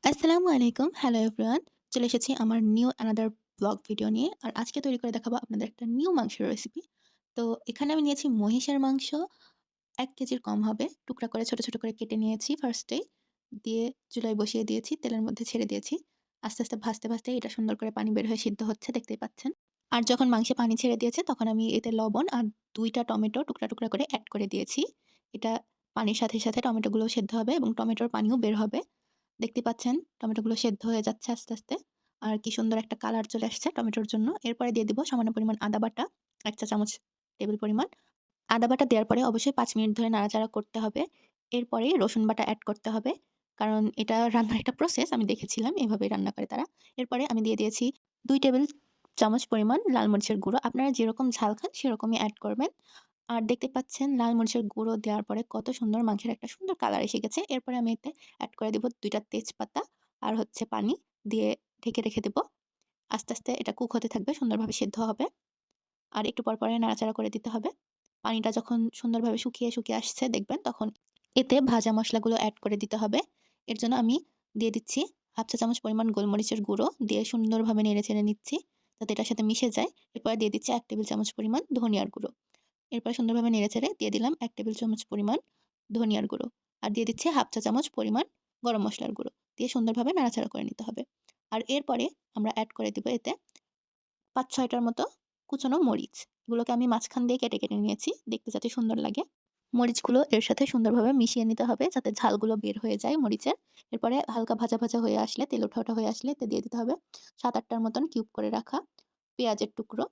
আসসালামু আলাইকুম। Hello everyone. চলে এসেছি আমার নিউ অ্যানাদার ব্লগ ভিডিও নিয়ে। আর আজকে তৈরি করে দেখাবো আপনাদের একটা নিউ মাংসের রেসিপি। তো এখানে আমি নিয়েছি মহিষের মাংস ১ কেজির কম হবে। টুকরা করে ছোট, ছোট করে কেটে নিয়েছি ফার্স্টেই। দিয়ে চুলায় বসিয়ে দিয়েছি, তেলের মধ্যে ছেড়ে দিয়েছি। আস্তে, আস্তে ভাজতে, ভাজতে এটা সুন্দর করে পানি বের হয়ে সিদ্ধ হচ্ছে দেখতেই পাচ্ছেন। আর যখন মাংসে পানি ছেড়ে দিয়েছে তখন আমি এতে লবণ আর ২ টা টমেটো টুকরা, টুকরা করে এড করে দিয়েছি। এটা পানির সাথে, সাথে টমেটোগুলোও সেদ্ধ হবে এবং টমেটোর পানিও বের হবে। দেখতে পাচ্ছেন টমেটোগুলো সেদ্ধ হয়ে যাচ্ছে আস্তে, আস্তে। আর কি সুন্দর একটা কালার চলে আসছে টমেটোর জন্য। এরপরে দিয়ে দিব সামান্য পরিমাণ আদা বাটা, ১ চা চামচ টেবিল পরিমাণ। আদা বাটা দেওয়ার পরে অবশ্যই ৫ মিনিট ধরে নাড়াচাড়া করতে হবে। এরপরেই রসুন বাটা এড করতে হবে। কারণ এটা রান্নার একটা প্রসেস আমি দেখেছিলাম এভাবেই রান্না করে তারা। এরপরে আমি দিয়ে দিয়েছি ২ টেবিল চামচ পরিমাণ লাল মরিচের গুঁড়ো। আপনারা যেরকম ঝাল খান সেরকমই এড করবেন। আর দেখতে পাচ্ছেন লাল মরিচের গুঁড়ো দেওয়ার পরে কত সুন্দর মাংসের একটা সুন্দর কালার এসে গেছে। এরপরে আমি এতে এড করে দিব ২ টা তেজপাতা আর হচ্ছে পানি দিয়ে ঢেকে রেখে দেব। আস্তে, আস্তে এটা কুক হতে থাকবে, সুন্দরভাবে সিদ্ধ হবে। আর একটু পর, পরে নাড়াচাড়া করে দিতে হবে। পানিটা যখন সুন্দরভাবে শুকিয়ে, শুকিয়ে আসছে দেখবেন তখন এতে ভাজা মসলাগুলো এড করে দিতে হবে। এর জন্য আমি দিয়ে দিচ্ছি ১/২ চা চামচ পরিমাণ গোলমরিচের গুঁড়ো দিয়ে সুন্দরভাবে নেড়ে-চেড়ে নিচ্ছি যাতে এটার সাথে মিশে যায়। এরপরে দিয়ে দিচ্ছি ১ টেবিল চামচ পরিমাণ ধনিয়ার গুঁড়ো। এরপরে সুন্দরভাবে নেড়ে-চেড়ে দিয়ে দিলাম ১ টেবিল চামচ পরিমাণ ধনিয়ার গুঁড়ো। আর দিয়ে দিচ্ছি ১/২ চা চামচ পরিমাণ গরম মসলার গুঁড়ো। দিয়ে সুন্দরভাবে নাড়াচাড়া করে নিতে হবে। আর এরপরে আমরা এড করে দিব এতে ৫-৬ টার মতো কুচানো মরিচ। এগুলোকে আমি মাঝখান দিয়ে কেটে, কেটে নিয়েছি দেখতে যাতে সুন্দর লাগে। মরিচগুলো এর সাথে সুন্দরভাবে মিশিয়ে নিতে হবে যাতে ঝালগুলো বের হয়ে যায় মরিচের। এরপরে হালকা ভাজা, ভাজা হয়ে আসলে তেল ওঠা, ওঠা হয়ে আসলে এতে দিয়ে দিতে হবে ৭-৮ টার মতন কিউব করে রাখা পেঁয়াজের টুকরো।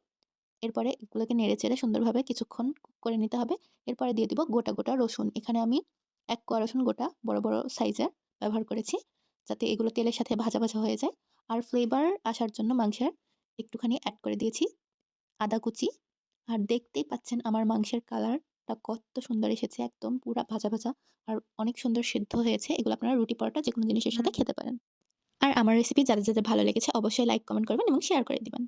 এরপরে এগুলোকে নেড়েচেড়ে সুন্দরভাবে কিছুক্ষণ কুক করে নিতে হবে। এরপরে দিয়ে দিব গোটা, গোটা রসুন। এখানে আমি ১ কোয়া রসুন গোটা বড়, বড় সাইজের ব্যবহার করেছি। যাতে এগুলো তেলের সাথে ভাজা, ভাজা হয়ে যায়। আর ফ্লেভার আসার জন্য মাংসের একটুখানি এড করে দিয়েছি আদা কুচি। আর দেখতেই পাচ্ছেন আমার মাংসের কালারটা কত সুন্দর এসেছে একদম পুরা ভাজা, ভাজা আর অনেক সুন্দর সিদ্ধ হয়েছে। এগুলো আপনারা রুটি, পরোটা যেকোনো জিনিসের সাথে খেতে পারেন। আর আমার রেসিপি যাদের, যাদের ভালো লেগেছে অবশ্যই লাইক, কমেন্ট করবেন এবং শেয়ার করে দিবেন।